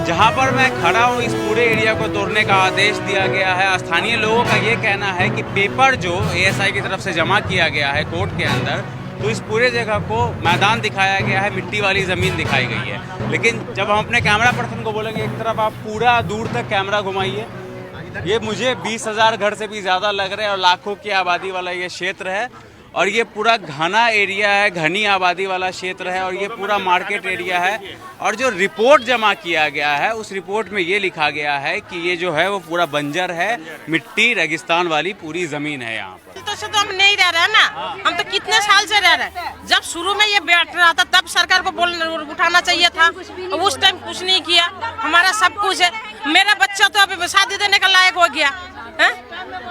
जहां पर मैं खड़ा हूं इस पूरे एरिया को तोड़ने का आदेश दिया गया है। स्थानीय लोगों का ये कहना है कि पेपर जो एएसआई की तरफ से जमा किया गया है कोर्ट के अंदर, तो इस पूरे जगह को मैदान दिखाया गया है, मिट्टी वाली ज़मीन दिखाई गई है। लेकिन जब हम अपने कैमरा पर्सन को बोलेंगे एक तरफ आप पूरा दूर तक कैमरा घुमाइए, ये मुझे 20,000 घर से भी ज़्यादा लग रहे हैं और लाखों की आबादी वाला ये क्षेत्र है और ये पूरा घना एरिया है, घनी आबादी वाला क्षेत्र है और ये पूरा मार्केट एरिया है। और जो रिपोर्ट जमा किया गया है उस रिपोर्ट में ये लिखा गया है कि ये जो है वो पूरा बंजर है, मिट्टी रेगिस्तान वाली पूरी ज़मीन है यहाँ पर। तो हम नहीं रह रहे हैं ना, हम तो कितने साल से रह रहे हैं। जब शुरू में ये बैठ रहा था तब सरकार को उठाना चाहिए था, उस टाइम कुछ नहीं किया। हमारा सब कुछ है, मेरा बच्चा तो अभी शादी देने का लायक हो गया है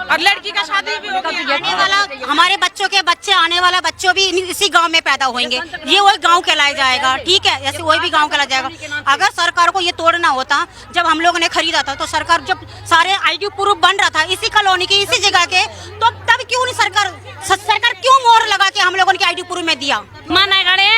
और लड़की का शादी भी हो गया। आने वाला हमारे बच्चों के बच्चे, आने वाला बच्चों भी इसी गांव में पैदा होंगे, ये वही गांव कहलाया जाएगा। ठीक है, ऐसे वही भी गांव कहलाया जाएगा। अगर सरकार को ये तोड़ना होता, जब हम लोगों ने खरीदा था तो सरकार जब सारे आईडी प्रूफ बन रहा था इसी कॉलोनी के इसी जगह के, तो तब क्यों नहीं सरकार क्यों मोहर लगा के हम लोगों ने आईडी प्रूफ में दिया? माना गड़े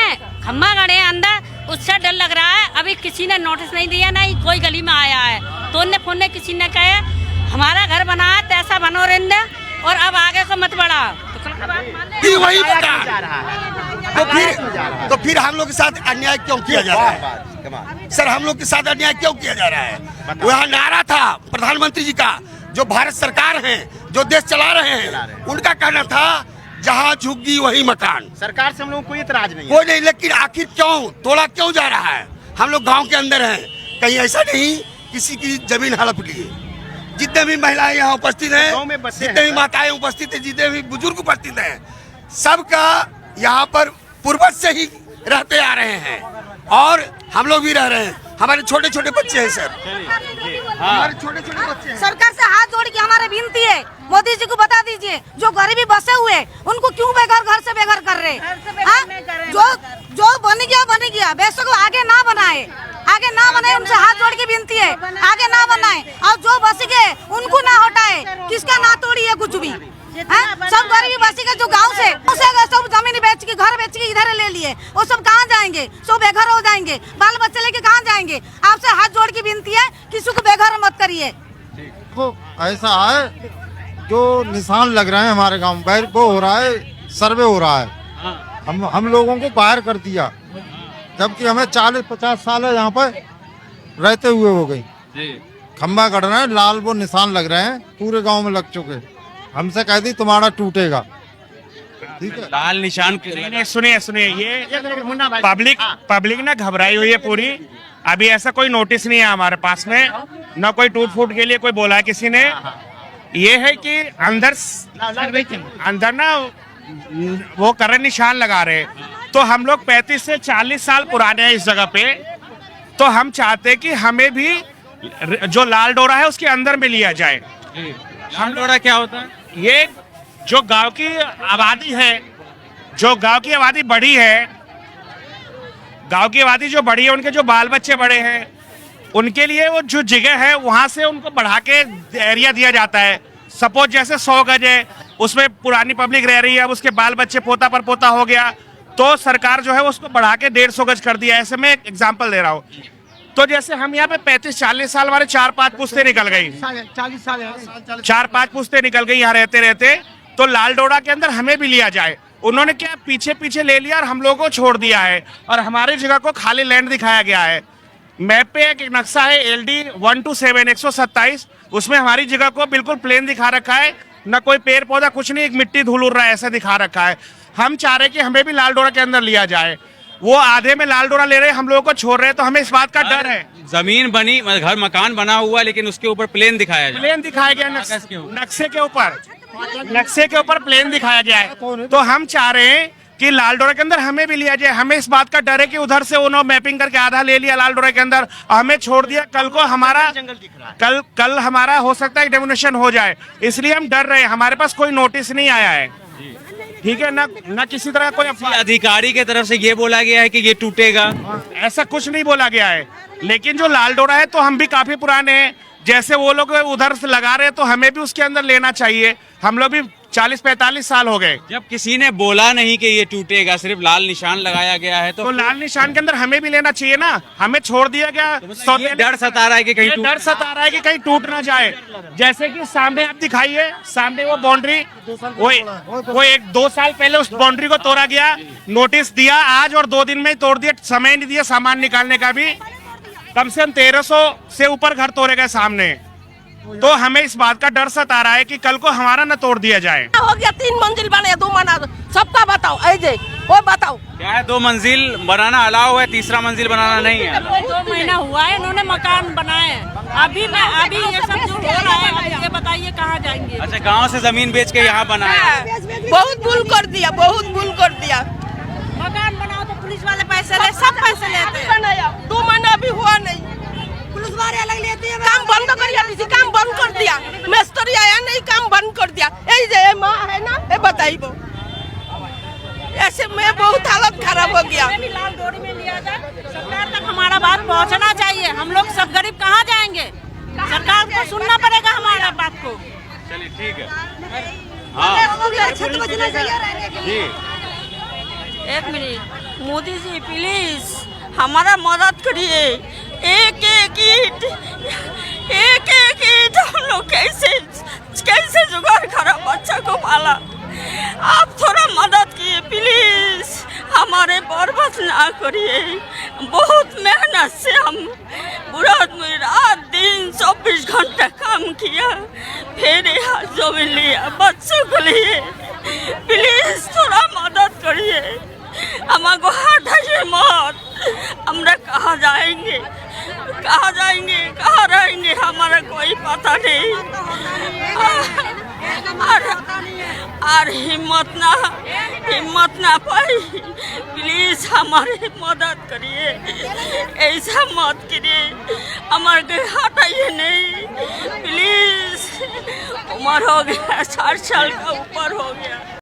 खम्बा गड़े अंदर, उससे डर लग रहा है। अभी किसी ने नोटिस नहीं दिया, नहीं कोई गली में आया है। तोड़ने फोड़ने किसी ने कहे हमारा घर बना है तैसा बनो रेंदे और अब आगे को मत बढ़ा, फिर वही बता। तो फिर हम लोग के साथ अन्याय क्यों किया जा रहा है? सर, हम लोग के साथ अन्याय क्यों किया जा रहा है? वहाँ नारा था प्रधानमंत्री जी का, जो भारत सरकार है, जो देश चला रहे हैं, उनका कहना था जहाँ झुग्गी वही मकान। सरकार से हम लोग कोई इतराज नहीं, कोई नहीं, लेकिन आखिर क्यों तोड़ा क्यों जा रहा है? हम लोग गाँव के अंदर हैं, कहीं ऐसा नहीं किसी की जमीन हड़प ली। जितने भी महिलाएं यहाँ उपस्थित हैं, जितने भी माताएं उपस्थित हैं, जितने भी बुजुर्ग उपस्थित हैं, सबका यहाँ पर पूर्वज से ही रहते आ रहे हैं और हम लोग भी रह रहे हैं। हमारे छोटे छोटे बच्चे हैं सर, हमारे छोटे छोटे बच्चे हैं। सरकार से हाथ जोड़ के हमारे विनती है, मोदी जी को बता दीजिए जो गरीबी बसे हुए उनको क्यों बेघर घर से बेघर कर रहे हैं? जो बन गया बेशक आगे ना बनाए, उनसे हाथ जोड़ के विनती है, आगे ना बनाए और जो बस गए उनको ना हटाए। किसका ना तोड़ी है कुछ भी, सब गरीबी बसी के जो गांव से सब जमीन बेच के घर बेच के इधर ले लिए, वो सब कहाँ जाएंगे? सब बेघर हो जाएंगे, बाल बच्चे लेके कहाँ जाएंगे? आपसे हाथ जोड़ के विनती है, किसी को बेघर मत करिए। तो ऐसा है जो निशान लग रहे हैं हमारे गांव में, वो हो रहा है, सर्वे हो रहा है। हम लोगों को बाहर कर दिया, जबकि हमें 40-50 साल है यहाँ पर रहते हुए हो गई। खम्बा गड़ रहे हैं, लाल वो निशान लग रहे हैं, पूरे गांव में लग चुके। हमसे कह दी तुम्हारा टूटेगा, ठीक है। लाल निशान नहीं, सुनिए ये पब्लिक ना घबराई हुई है पूरी। अभी ऐसा कोई नोटिस नहीं है हमारे पास में, न कोई टूट फूट के लिए कोई बोला है किसी ने। ये है कि अंदर ना वो कर रहे, निशान लगा रहे। तो हम लोग 35 से 40 साल पुराने हैं इस जगह पे, तो हम चाहते हैं कि हमें भी जो लाल डोरा है उसके अंदर में लिया जाए। लाल डोरा क्या होता है? ये जो गांव की आबादी है, जो गांव की आबादी बढ़ी है, गांव की आबादी जो बढ़ी है, उनके जो बाल बच्चे बड़े हैं, उनके लिए वो जो जगह है वहां से उनको बढ़ा के एरिया दिया जाता है। सपोज जैसे 100 गज है, उसमें पुरानी पब्लिक रह रही है, अब उसके बाल बच्चे पोता पर पोता हो गया, तो सरकार जो है उसको बढ़ा के 150 गज कर दिया। ऐसे मैं एक एग्जांपल दे रहा हूँ। तो जैसे हम यहाँ पे 35-40 साल, हमारे 4-5 पुश्ते निकल गई, 4-5 पुश्ते निकल गई यहाँ रहते रहते, तो लाल डोरा के अंदर हमें भी लिया जाए। उन्होंने क्या पीछे पीछे ले लिया और हम लोगों को छोड़ दिया है और हमारी जगह को खाली लैंड दिखाया गया है। मैप पे एक नक्शा है LD 127 127, उसमें हमारी जगह को बिल्कुल प्लेन दिखा रखा है, न कोई पेड़ पौधा कुछ नहीं, एक मिट्टी धूल उड़ रहा है, ऐसा दिखा रखा है। हम चाह रहे कि हमें भी लाल डोरा के अंदर लिया जाए। वो आधे में लाल डोरा ले रहे हैं, हम लोगों को छोड़ रहे हैं, तो हमें इस बात का डर है। जमीन बनी, घर मकान बना हुआ, लेकिन उसके ऊपर प्लेन दिखाया गया, नक्शे के ऊपर प्लेन दिखाया गया है। तो हम चाह रहे हैं कि लाल डोरा के अंदर हमें भी लिया जाए। हमें इस बात का डर है कि उधर से उन्होंने मैपिंग करके आधा ले लिया लाल डोरा के अंदर, हमें छोड़ दिया, कल को हमारा कल हमारा हो सकता है डेमोनेशन हो जाए, इसलिए हम डर रहे हैं। हमारे पास कोई नोटिस नहीं आया है, ठीक है, ना किसी तरह कोई अधिकारी के तरफ से ये बोला गया है कि ये टूटेगा, ऐसा कुछ नहीं बोला गया है। लेकिन जो लाल डोरा है, तो हम भी काफी पुराने हैं, जैसे वो लोग उधर से लगा रहे हैं तो हमें भी उसके अंदर लेना चाहिए। हम लोग भी 40-45 साल हो गए। जब किसी ने बोला नहीं कि ये टूटेगा, सिर्फ लाल निशान लगाया गया है, तो लाल निशान के अंदर हमें भी लेना चाहिए ना, हमें छोड़ दिया गया। मतलब ये डर सता रहा है कि कहीं डर सता रहा है कि कहीं टूट ना जाए। जैसे कि सामने आप दिखाइए, सामने वो बाउंड्री, वो 1-2 साल पहले उस बाउंड्री को तोड़ा गया, नोटिस दिया, आज और 2 दिन में ही तोड़ दिया, समय नहीं दिया सामान निकालने का भी। कम से कम 1300 से ऊपर घर तोड़े गए सामने। तो हमें इस बात का डर सता रहा है कि कल को हमारा न तोड़ दिया जाए। हो गया 3 मंजिल बने 2 मना, सबका बताओ ऐसे वो बताओ क्या है, 2 मंजिल बनाना अलाउ है, तीसरा मंजिल बनाना नहीं है। 2 महीना हुआ है इन्होंने मकान बनाए हैं। अभी ये सब जो हो रहा है, ये बताइए कहाँ जाएंगे। अच्छा, गांव से जमीन बेच के यहाँ बनाया। बहुत भूल कर दिया, बहुत भूल कर दिया। मकान बनाओ तो पुलिस वाले पैसे ले, सब पैसे लेते हैं। बनाया 2 महीना भी हुआ नहीं, पुलिस वाले अलग लेते हैं। काम बंद कर दिया, किसी काम बंद कर दिया, मिस्त्री आया नहीं, काम बंद कर दिया। ये माँ है ना, ये बताइए वो ऐसे में बहुत हालत खराब हो गया। लाल डोरी में लिया जाए, सरकार तक हमारा बात पहुंचना चाहिए। हम लोग सब गरीब कहाँ जाएंगे, सरकार को सुनना पड़ेगा हमारा बात को। चलिए ठीक है। हाँ जी, 1 मिनट, मोदी जी प्लीज हमारा मदद करिए। एक ईंट हम लोग कैसे जुगाड़ करा, बच्चा को पाला। आप थोड़ा मदद किए प्लीज, हमारे बर्बाद ना करिए। बहुत मेहनत से हम पूरा रात दिन 24 घंटा काम किया, फिर यहाँ जमीन लिया बच्चों को लिए। प्लीज थोड़ा मदद करिए, हमारे हटाइए मत। हमरा कहाँ जाएंगे, कहाँ रहेंगे, हमारा कोई पता नहीं। और हिम्मत ना पाई, प्लीज हमारी मदद करिए, ऐसा मत करिए, हमारे हटाइए नहीं प्लीज। उम्र हो गया, 60 साल का ऊपर हो गया।